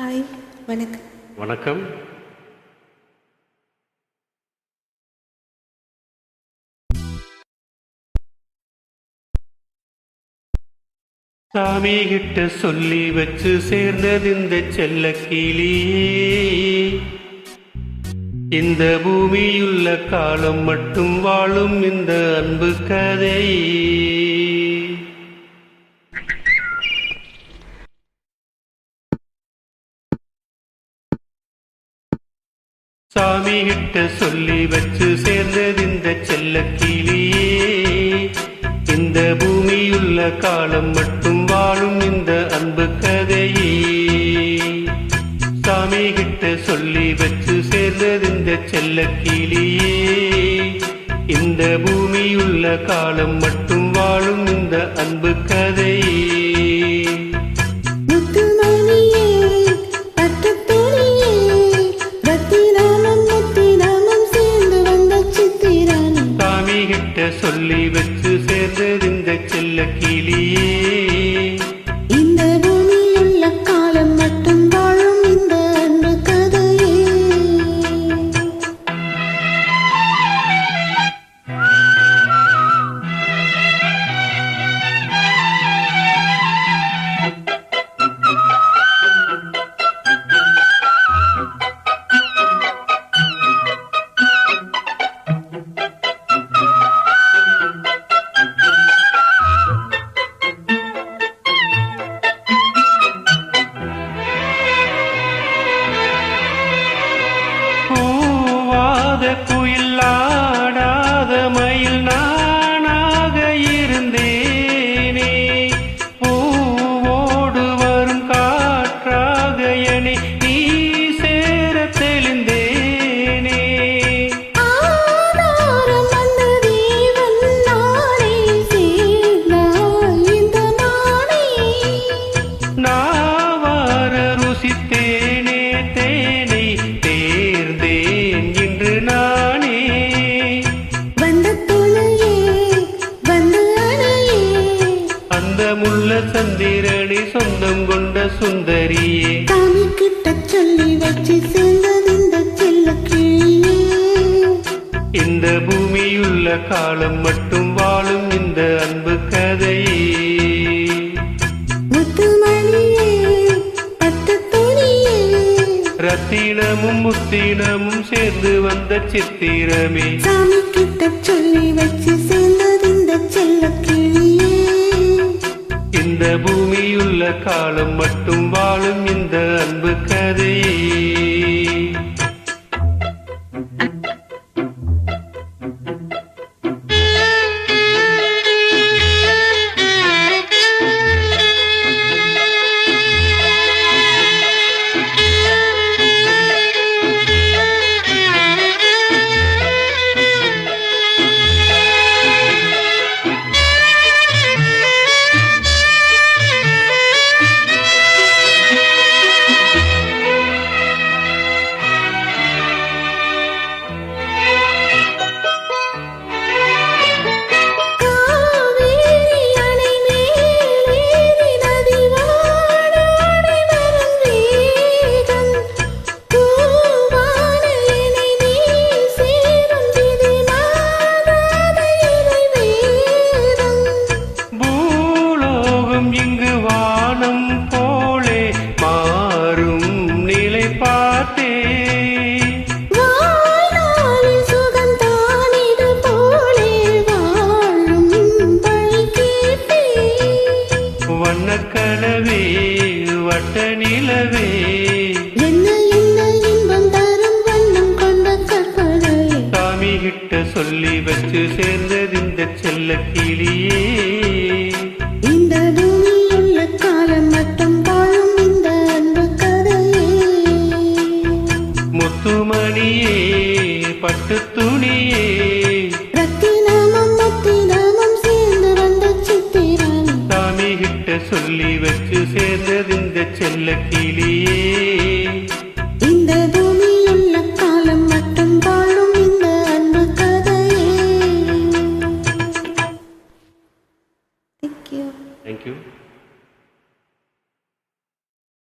Hi, வணக்கம். வணக்கம். சாமி கிட்ட சொல்லி வச்சு சேர்ந்தது இந்த செல்ல கிளியே. இந்த பூமியுள்ள காலம் மட்டும் வாழும் இந்த அன்பு கதையே. சாமி கிட்ட சொல்லி வச்சு சேர்ந்தது இந்த செல்ல கிளியே. இந்த பூமியுள்ள காலம் மட்டும் வாழும் இந்த அன்பு கதையே. சாமி கிட்ட சொல்லி வச்சு சேர்ந்தது இந்த செல்ல கிளியே. இந்த பூமியுள்ள காலம் மட்டும் வாழும் இந்த அன்பு கதையே. சொல்லி வச்சு சேர்ந்தது இந்த செல்ல கிளியே. இந்த பூமியுள்ள காலம் மட்டும் வாழும் இந்த அன்பு கதையே. குயிலாடாத மயில் நானாக இருந்தேனே. பூவோடு வரும் காற்றாக என்னை நீ சேர தெளிந்தேனே. நாவார ருசித்தேனே தேனை தேர்ந்தேன் இன்று நானே. அந்த முள்ள சந்திரனை சொந்தம் கொண்ட சுந்தரியே. சாமி கிட்ட சொல்லி வச்சு சேர்ந்தது இந்த செல்ல கிளியே. இந்த பூமியுள்ள காலம் மட்டும் வாழும் இந்த அன்பு கதையே. முத்துமணியே, பட்டு துணியே, ரத்தினமும் முத்தினமும் சேர்ந்து வந்த சித்திரமே. சாமி கிட்ட சொல்லி வச்சு சேர்ந்தது இந்த செல்ல கிளியே. இந்த பூமியுள்ள காலம் மட்டும் வாழும் இந்த அன்பு கதையே. இங்கு வானம் போலே மாறும் நிலை பார்த்தே. வண்ணக்கனவே வட்ட நிலவே, என்ன என்ன இன்பம் தரும் வண்ணம் கொண்ட கற்பனை. சாமி கிட்ட சொல்லி வச்சு சேர்ந்தது இந்த செல்ல கிளியே. இந்த பூமியுள்ள காலம் மட்டும் வாழும் இந்த அன்பு கதையே. முத்துமணியே, பட்டு துணியே, ரத்தினமும் முத்தினமும் சேர்ந்து வந்த சித்திரமே. சாமி கிட்ட சொல்லி வச்சு சேர்ந்தது இந்த செல்ல கிளியே.